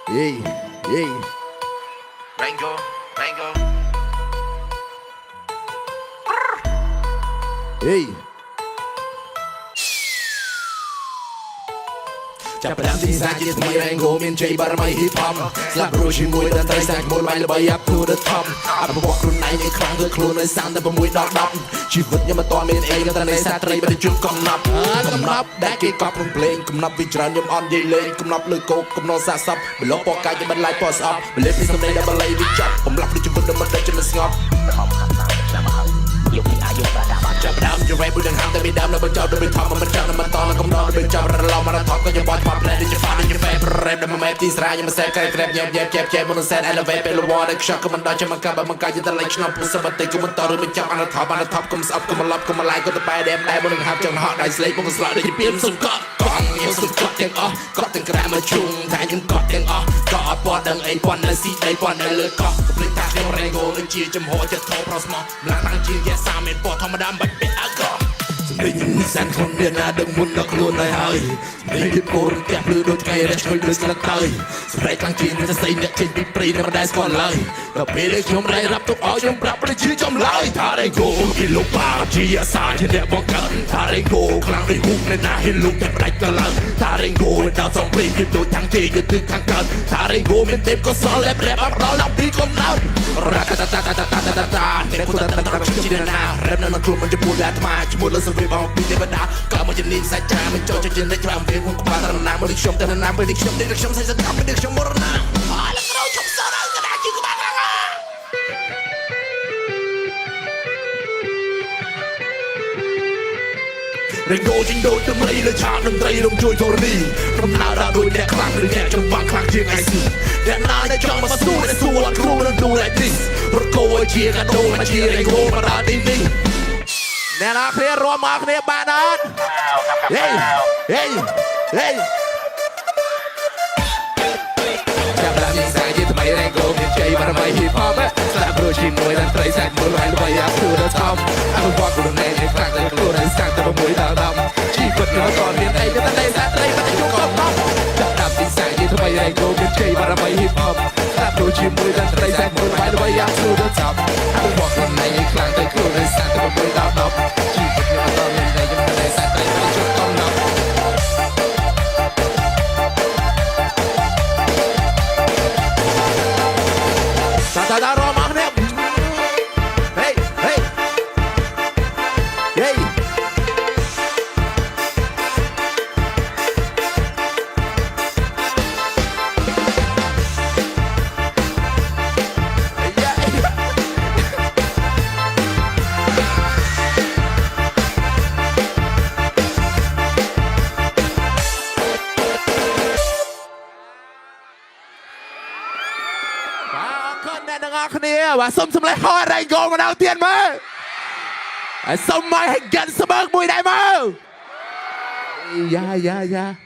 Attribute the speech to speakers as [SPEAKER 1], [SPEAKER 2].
[SPEAKER 1] Hey, hey.
[SPEAKER 2] Rango, Rango.
[SPEAKER 1] Hey.
[SPEAKER 3] ចាប់ផ្ដើមទីសាជាថ្មីរ៉េងហ្គោមានជ័យបារមី hip hop ស្លាប់រួចជាមួយតន្ត្រីសាច់មួយបាយល្បី up to the top អភិវឌ្ឍខ្លួនឯងឲ្យខ្លាំងគឺខ្លួននៅ36ដល់10ជីវិតខ្ញុំមិនតមានអីនៅតែនៃសាត្រីបើជួបកំណប់ដែលគេកប់ក្នុងភ្លេងកំណប់វាច្រើនខ្ញុំអន់និយាយលេងកំណប់លើកោកកំណត់សាសពបលោកពកកាយជាបន្លាយពណ៌ស្អប់បលេពីសំដីដល់បល័យវាចាប់បំលាប់ដូចជីវិតដល់មិនដែលចំណស្ងប់យកពីអាយុប្រដាប់ចាប់ដើមជា rap ដូចហាំតែពីដើមនៅបញ្ចប់ដូចធម្មមិនចាំមិនតនៅកំណត់ដូចចាប់រឡំមកថតក៏យកបាត់ផាប់ផ្លែដូចជា fan ដូចជា fan rap ដែលមកម៉ែទីស្រាខ្ញុំមិនសែក្រែក្រែបញ៉ែបចែបមុនសែន elevate ពេលវ៉ាដែលខ្យល់ក៏មិនដល់ចាំមកកាប់មកកាយទៅលេខឆ្នាំពុសបតិក៏មិនតឬមិនចាប់អានថប់ក៏មិនស្អប់ក៏មិនឡប់ក៏មិនឡាយក៏ទៅបែដែរមុននឹងហាប់ចង់ហត់ដៃស្លេកមកស្លាក់ដូចជាពីសុំកក់កង់ខ្ញុំសុំកក់ទាំងអស់កក់ទាំងក្រាមមកជុំតែខ្ញុំកក់ទាំងអស់ក៏អត់ពណ៌ដឹងអីពណ៌នៅស៊ីដីពណ៌នៅលើកោះព្រឹកថាខ្ញុំរ៉េងហ្គោដូចជាចំហចិត្តធោប្រស្មោះម្ល៉េះតាំងជាយសាមានពណ៌ធម្មតាមិនបាច់ពាក់អាកោសម្លេងនេះសានខ្លួនមានណាដឹងមុនដល់ខ្លួនហើយសម្លេងពីពូរផ្ទះភ្លឺដូចថ្ងៃរះឆ្លុយដូចស្លឹកតើយសម្លេងខ្លាំងជាងសរសៃអ្នកចេញពីព្រៃនៅមិនដែលស្គាល់ឡើយដល់ពេលដែលខ្ញុំរៃរាប់ទុកឲ្យខ្ញុំប្រាប់ប្រជាចំឡើយថារ៉េងហ្គោគេលោកបាជាអាសាជាអ្នកបង្កើតថារ៉េងហ្គោខ្លាំងដូចហ៊ូកនៅណាហ៊ានលោកតែផ្ដាច់ក៏ឡើងថារ៉េងហ្គោដល់សំព្រីគឺដូចទាំងជេគឺទឹកខាងកើតថារ៉េងហ្គោមានទេពកោសលและប្រែបដល់ដល់ពីកំណើតរ៉ាតាតាតាតាតាតាតាអ្នកគូតាតាតាជាណារ៉េបនៅក្នុងមិនជាពូអាត្មាជាមួយលើសវិបអពីទេវតាក៏មកជំនាញសាច់ចាមិនចូលចិត្តនិចច្បាស់ពេលខ្ញុំក្បាលរណាមកខ្ញុំទៅណាពេលខ្ញុំសាច់ស្ដាប់ពេលខ្ញុំមរណាអើលក្រោយជុំសរកដាជាក្បាលខាងរេងហ្គោជីងដូចតម្រៃលើឆាកនឹងត្រីរំជួយធរណីដំណើរដល់ដូចអ្នកខ្លាំងឬអ្នកចំបាំងខ្លាំងជាង IC អ្នកណាដែលចង់មកស៊ូដែលស៊ូអត់គ្រូនឹង do like this រកោឲ្យជាកាដូមកជារេងហ្គោបារ៉ាទីនេះអ្នកណាគ្នារួមមកគ្នាបានអត់ហេចាប់ឡើងនេះសាជាថ្មីរ៉េងហ្គោមានជ័យបារមី hip hop ស្លាប់រួចជាមួយតន្ត្រីសាច់មួយហើយល្បី up to the top អភិវឌ្ឍខ្លួនឯងឲ្យខ្លាំងតែខ្លួនឯងស្កាត់តែ6ដល់10ជីវិតខ្ញុំតមានអីនៅតែសាត្រីមិនជួបកំណត់ចាប់តាមទីសាជាថ្មីរ៉េងហ្គោមានជ័យបារមី hip hop ស្លាប់រួចជាមួយតន្ត្រីសាច់មួយហើយល្បី up to the top អភិវឌ្ឍខ្លួនឯងឲ្យខ្លាំងតែខ្លួនឯងស្កាត់តែ6ដល់10ជីវិតខ្ញុំតមានអីនៅតែសាត្រីមិនជួបកំណត់តារមគ្នាហេអ្នកទាំងអស់គ្នាបាទសុំសម្លេងហោះរ៉េងហ្គោមកដល់ទៀតមើលហើយសុំមកឲ្យកាន់ស្បើកមួយដែរមើលយ៉ា